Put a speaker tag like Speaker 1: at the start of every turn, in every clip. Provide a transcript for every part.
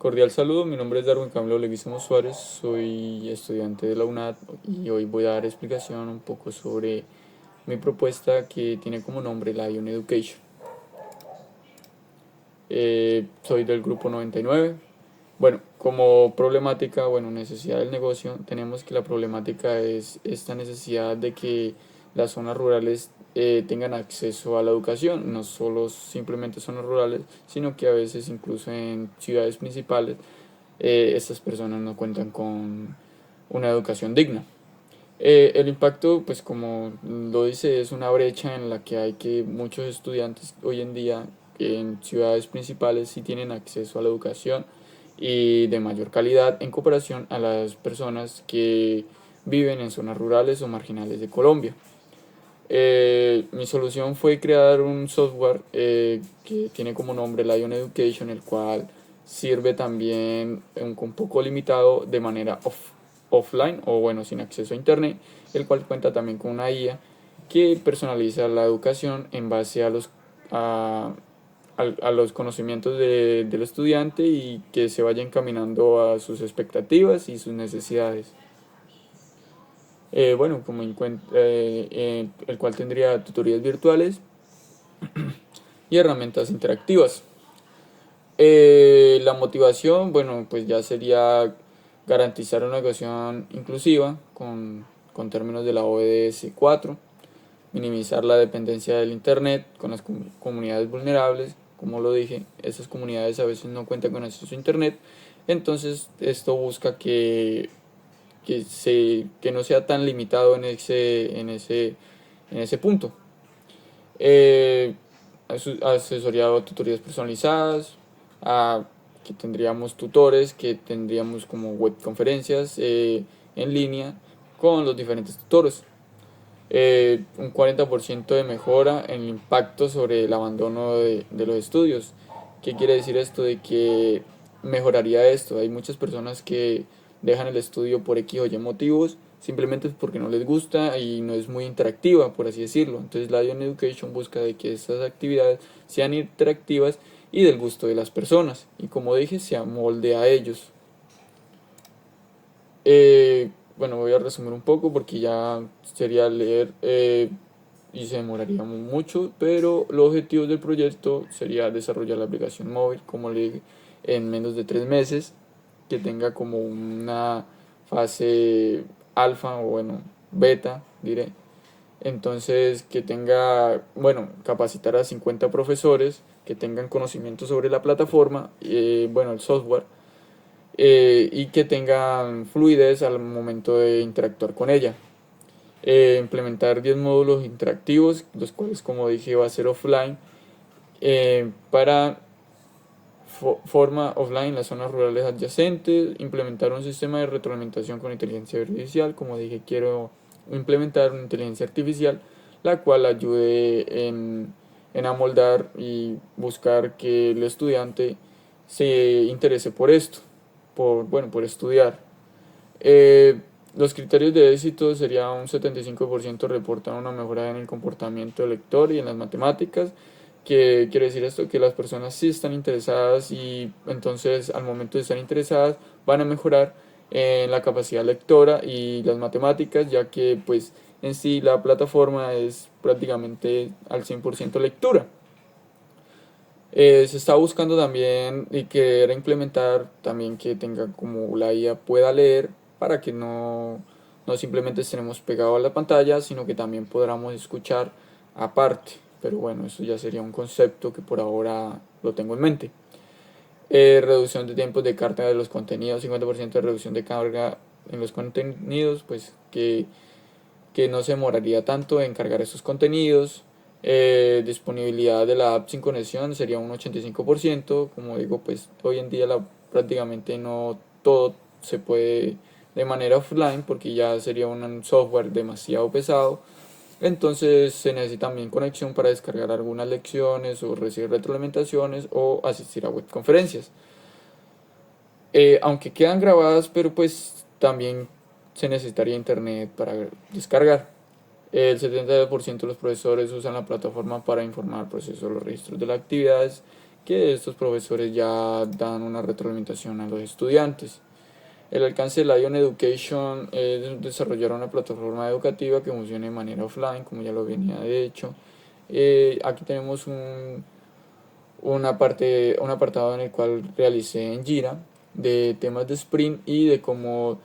Speaker 1: Cordial saludo, mi nombre es Darwin Camilo Leguizamo Suárez, soy estudiante de la UNAD y hoy voy a dar explicación un poco sobre mi propuesta que tiene como nombre Lion Education. Soy del grupo 99. Bueno, como problemática, necesidad del negocio, tenemos que la problemática es esta necesidad de que las zonas rurales tengan acceso a la educación, no solo simplemente zonas rurales, sino que a veces incluso en ciudades principales estas personas no cuentan con una educación digna. El impacto, pues como lo dice, es una brecha en la que hay que muchos estudiantes hoy en día en ciudades principales sí tienen acceso a la educación y de mayor calidad en comparación a las personas que viven en zonas rurales o marginales de Colombia. Mi solución fue crear un software que tiene como nombre Lion Education, el cual sirve también un poco limitado de manera offline o bueno, sin acceso a internet, el cual cuenta también con una IA que personaliza la educación en base a los conocimientos del estudiante y que se vaya encaminando a sus expectativas y sus necesidades. El cual tendría tutorías virtuales y herramientas interactivas. La motivación, bueno, pues ya sería garantizar una educación inclusiva con términos de la ODS 4, minimizar la dependencia del Internet con las comunidades vulnerables. Como lo dije, esas comunidades a veces no cuentan con acceso a Internet, entonces esto busca que no sea tan limitado en ese punto. Eh, Asesoría tutorías personalizadas, a, que tendríamos tutores, que tendríamos como webconferencias en línea con los diferentes tutores. Un 40% de mejora en el impacto sobre el abandono de los estudios. ¿Qué quiere decir esto? De que mejoraría esto. Hay muchas personas que dejan el estudio por X o Y motivos, simplemente porque no les gusta y no es muy interactiva, por así decirlo. Entonces la Lion Education busca de que estas actividades sean interactivas y del gusto de las personas. Y como dije, se amolde a ellos. Voy a resumir un poco porque ya sería leer y se demoraría mucho, pero los objetivos del proyecto sería desarrollar la aplicación móvil, como le dije, en menos de 3 meses, que tenga como una fase alfa o bueno, beta, diré. Entonces, que tenga, capacitar a 50 profesores que tengan conocimiento sobre la plataforma, el software, y que tengan fluidez al momento de interactuar con ella. Implementar 10 módulos interactivos, los cuales como dije va a ser offline, para forma offline en las zonas rurales adyacentes. Implementar un sistema de retroalimentación con inteligencia artificial, como dije quiero implementar una inteligencia artificial la cual ayude en amoldar y buscar que el estudiante se interese por esto, por estudiar. Eh, los criterios de éxito sería un 75% reportan una mejora en el comportamiento del lector y en las matemáticas. ¿Qué quiere decir esto? Que las personas sí están interesadas y entonces al momento de estar interesadas van a mejorar en la capacidad lectora y las matemáticas, ya que pues en sí la plataforma es prácticamente al 100% lectura. Se está buscando también y querer implementar también que tenga como la IA pueda leer para que no simplemente estemos pegados a la pantalla, sino que también podamos escuchar aparte. Pero bueno, eso ya sería un concepto que por ahora lo tengo en mente. Reducción de tiempos de carga de los contenidos, 50% de reducción de carga en los contenidos, pues que no se demoraría tanto en cargar esos contenidos. Disponibilidad de la app sin conexión sería un 85%. Como digo, pues hoy en día prácticamente no todo se puede de manera offline porque ya sería un software demasiado pesado. Entonces se necesita también conexión para descargar algunas lecciones o recibir retroalimentaciones o asistir a webconferencias. Aunque quedan grabadas, pero pues también se necesitaría internet para descargar. El 70% de los profesores usan la plataforma para informar al proceso de los registros de las actividades que estos profesores ya dan una retroalimentación a los estudiantes. El alcance de Lion Education es desarrollar una plataforma educativa que funcione de manera offline, como ya lo venía de hecho. Aquí tenemos un apartado en el cual realicé en Jira de temas de sprint y de cómo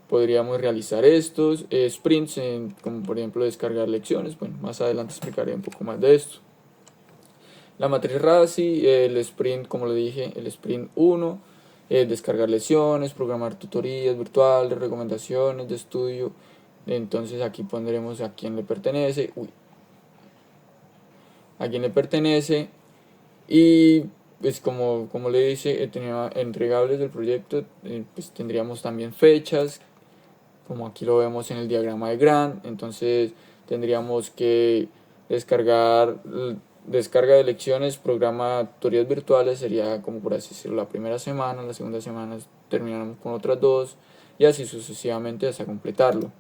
Speaker 1: podríamos realizar estos sprints, como por ejemplo descargar lecciones. Bueno, más adelante explicaré un poco más de esto. La matriz RASI, el sprint, como le dije, el sprint 1, descargar lecciones, programar tutorías virtuales, recomendaciones de estudio. Entonces aquí pondremos a quién le pertenece, a quién le pertenece. Y pues como le dice, tenía entregables del proyecto, pues tendríamos también fechas, como aquí lo vemos en el diagrama de Gantt. Entonces tendríamos que descarga de lecciones, programa tutorías virtuales, sería como por así decirlo la primera semana, la segunda semana terminamos con otras dos y así sucesivamente hasta completarlo.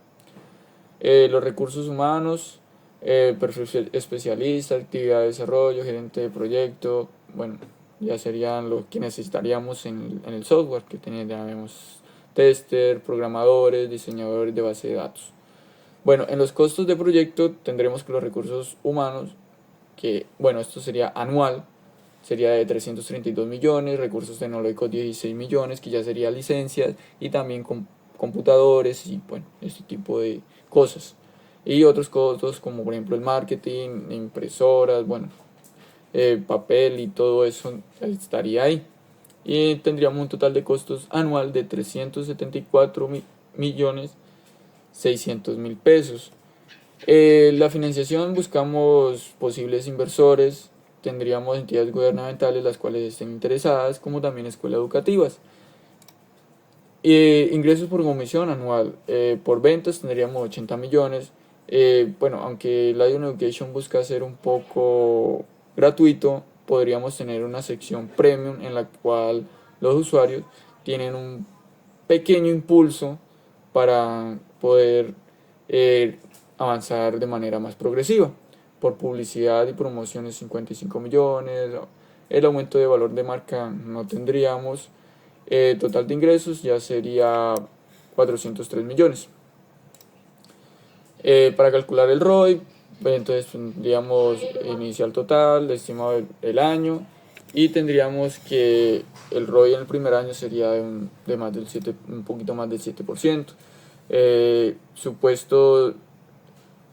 Speaker 1: Los recursos humanos, perfil especialista, actividad de desarrollo, gerente de proyecto, bueno, ya serían lo que necesitaríamos en el software, que tendríamos tester, programadores, diseñadores de base de datos. Bueno, en los costos de proyecto tendremos que los recursos humanos, que bueno, esto sería anual, sería de 332 millones, recursos tecnológicos 16 millones, que ya sería licencias y también computadores y bueno, este tipo de cosas. Y otros costos como por ejemplo el marketing, impresoras, bueno, papel y todo eso estaría ahí. Y tendríamos un total de costos anual de 374 millones 600 mil pesos. La financiación, buscamos posibles inversores, tendríamos entidades gubernamentales las cuales estén interesadas, como también escuelas educativas. Ingresos por comisión anual, por ventas tendríamos 80 millones. Bueno, aunque Lion Education busca ser un poco gratuito, podríamos tener una sección premium en la cual los usuarios tienen un pequeño impulso para poder eh, avanzar de manera más progresiva. Por publicidad y promociones 55 millones, el aumento de valor de marca no tendríamos, total de ingresos ya sería 403 millones. Para calcular el ROI, entonces tendríamos inicial total, estimado del año, y tendríamos que el ROI en el primer año sería de más del 7, un poquito más del 7%. Supuesto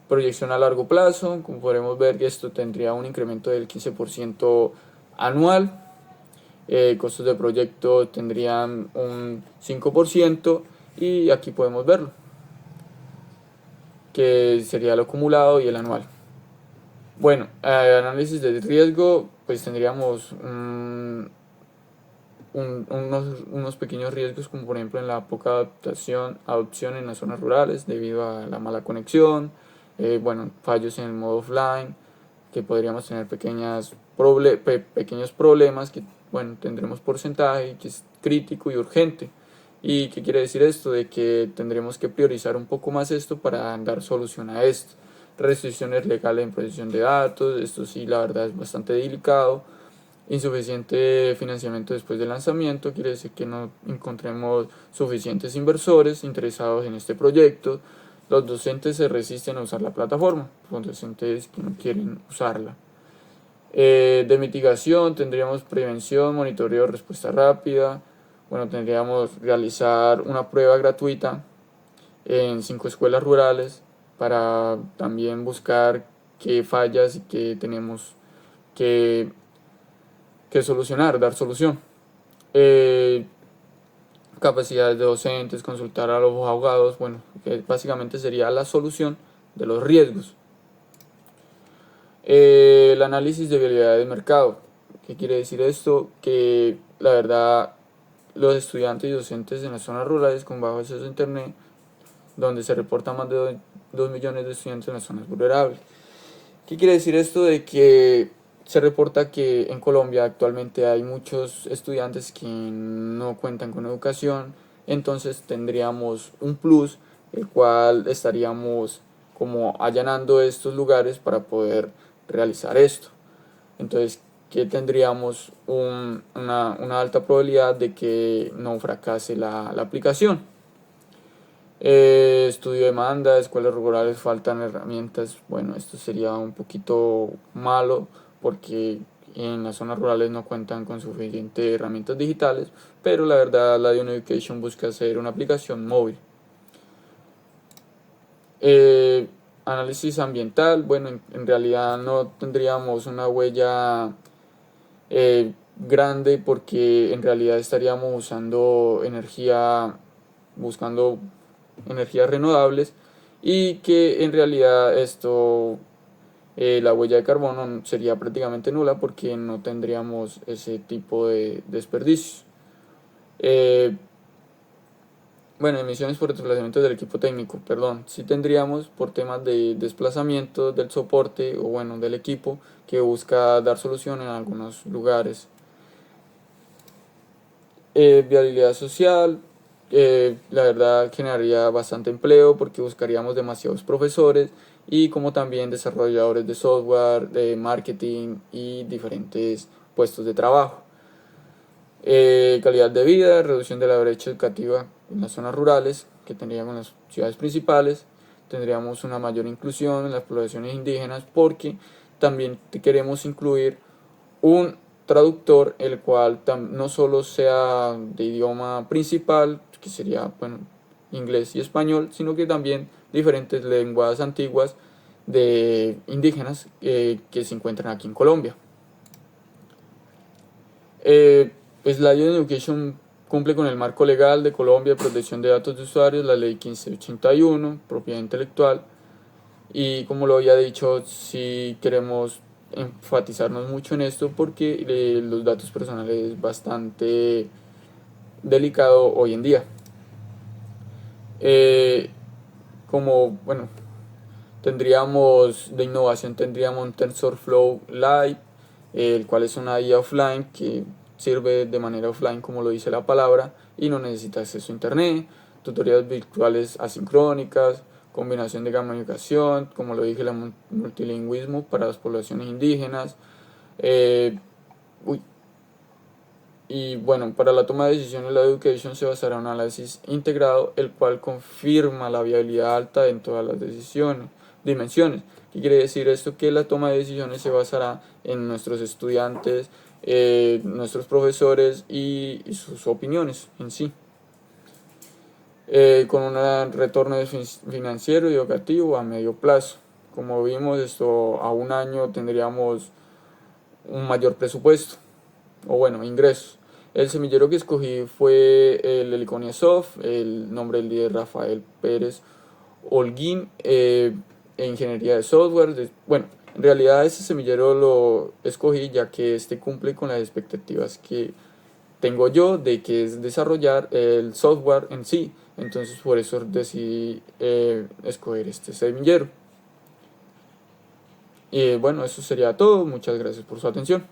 Speaker 1: proyección a largo plazo, como podremos ver, esto tendría un incremento del 15% anual. Costos de proyecto tendrían un 5% y aquí podemos verlo, que sería el acumulado y el anual. Bueno, análisis de riesgo, pues tendríamos unos pequeños riesgos, como por ejemplo en la poca adopción en las zonas rurales debido a la mala conexión, bueno, fallos en el modo offline, que podríamos tener pequeños problemas que bueno, tendremos porcentaje, que es crítico y urgente. ¿Y qué quiere decir esto? De que tendremos que priorizar un poco más esto para dar solución a esto. Restricciones legales en protección de datos, esto sí la verdad es bastante delicado. Insuficiente financiamiento después del lanzamiento, quiere decir que no encontremos suficientes inversores interesados en este proyecto. Los docentes se resisten a usar la plataforma, los docentes que no quieren usarla. De mitigación tendríamos prevención, monitoreo, respuesta rápida. Bueno, tendríamos realizar una prueba gratuita en 5 escuelas rurales para también buscar qué fallas y qué tenemos que solucionar, dar solución. Capacidades de docentes, consultar a los abogados, bueno, que básicamente sería la solución de los riesgos. El análisis de viabilidad de mercado. ¿Qué quiere decir esto? Que la verdad los estudiantes y docentes en las zonas rurales con bajo acceso a internet, donde se reportan más de 2 millones de estudiantes en las zonas vulnerables. ¿Qué quiere decir esto? De que se reporta que en Colombia actualmente hay muchos estudiantes que no cuentan con educación, entonces tendríamos un plus, el cual estaríamos como allanando estos lugares para poder realizar esto. Entonces, que tendríamos una alta probabilidad de que no fracase la aplicación. Estudio de demanda, escuelas rurales, faltan herramientas. Bueno, esto sería un poquito malo porque en las zonas rurales no cuentan con suficientes herramientas digitales, pero la verdad la Dion Education busca hacer una aplicación móvil. Análisis ambiental, bueno, en realidad no tendríamos una huella grande porque en realidad estaríamos buscando energías renovables, y que en realidad la huella de carbono sería prácticamente nula porque no tendríamos ese tipo de desperdicios. Bueno, emisiones por desplazamiento del equipo técnico, perdón, sí tendríamos por temas de desplazamiento del soporte o bueno, del equipo que busca dar solución en algunos lugares. Viabilidad social, la verdad generaría bastante empleo porque buscaríamos demasiados profesores y como también desarrolladores de software, de marketing y diferentes puestos de trabajo. Calidad de vida, reducción de la brecha educativa en las zonas rurales que tendríamos en las ciudades principales, tendríamos una mayor inclusión en las poblaciones indígenas porque también queremos incluir un traductor el cual no solo sea de idioma principal, que sería bueno, inglés y español, sino que también diferentes lenguas antiguas de indígenas que se encuentran aquí en Colombia. Pues la Lion Education cumple con el marco legal de Colombia de protección de datos de usuarios, la ley 1581, propiedad intelectual, y como lo había dicho, sí queremos enfatizarnos mucho en esto porque los datos personales es bastante delicado hoy en día. Como bueno, de innovación tendríamos un TensorFlow Lite, el cual es una IA offline que sirve de manera offline como lo dice la palabra y no necesita acceso a internet, tutorías virtuales asincrónicas, combinación de gamificación, como lo dije, el multilingüismo para las poblaciones indígenas. Y bueno, para la toma de decisiones la education se basará en un análisis integrado, el cual confirma la viabilidad alta en todas las dimensiones. ¿Qué quiere decir esto? Que la toma de decisiones se basará en nuestros estudiantes, nuestros profesores y sus opiniones en sí. Con un retorno financiero y educativo a medio plazo. Como vimos, esto a un año tendríamos un mayor presupuesto, o bueno, ingresos. El semillero que escogí fue el Heliconia Soft, el nombre del líder Rafael Pérez Holguín, ingeniería de software. Bueno, en realidad ese semillero lo escogí ya que este cumple con las expectativas que tengo yo de que es desarrollar el software en sí. Entonces por eso decidí escoger este semillero. Y bueno, eso sería todo. Muchas gracias por su atención.